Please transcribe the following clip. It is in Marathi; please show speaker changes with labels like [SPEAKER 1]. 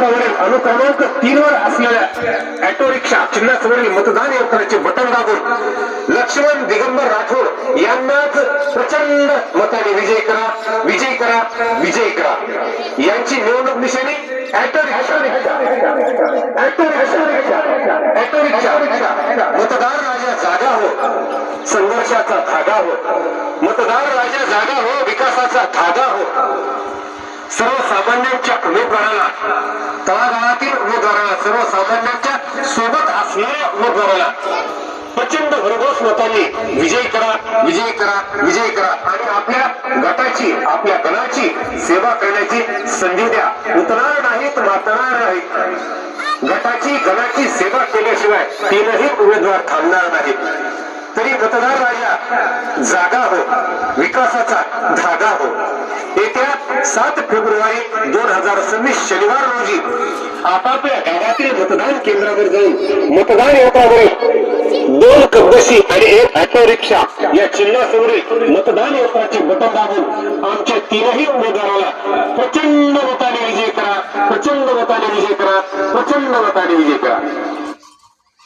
[SPEAKER 1] यंत्रावरील अनुक्रमांक 3 वर असलेल्या ऑटो रिक्षा चिन्हासमोरील मतदान यंत्राचे बटन दाबून लक्ष्मण दिगंबर राठोड यांनाच प्रचंड मताने विजय करा, विजय करा, विजय करा. यांची निवडणूक निशाणी auto rickshaw, auto rickshaw, auto rickshaw. मतदार राजा जागा हो, संघर्षाचा धागा हो. मतदार राजा जागा हो, विकासाचा धागा हो. सर्वसामान्यांच्या उमेदवाराला, तळागाळातील उमेदवाराला, सर्वसामान्यांच्या सोबत असणाऱ्या उमेदवाराला प्रचंड भरघोस मतांनी विजय करा, विजय करा, विजय करा आणि आपल्या गटाची, आपल्या गणाची सेवा करण्याची संधी द्या. उतरणार नाहीत, मातणार नाहीत. गटाची, गणाची सेवा केल्याशिवाय तीनही उमेदवार थांबणार नाहीत. तरी मतदार राजा जागा हो, विकासाचा धागा हो. येत्या 7 फेब्रुवारी 2026 शनिवार रोजी आपापल्या गावातील मतदान केंद्रावर जाऊन मतदान यंत्रावर 2 कपबशी आणि 1 ऑटो रिक्षा या चिन्हासमोरील मतदान यंत्राचे बटन दाबून आमच्या तीनही उमेदवाराला प्रचंड मताने विजय करा, प्रचंड मताने विजय करा, प्रचंड मताने विजय करा.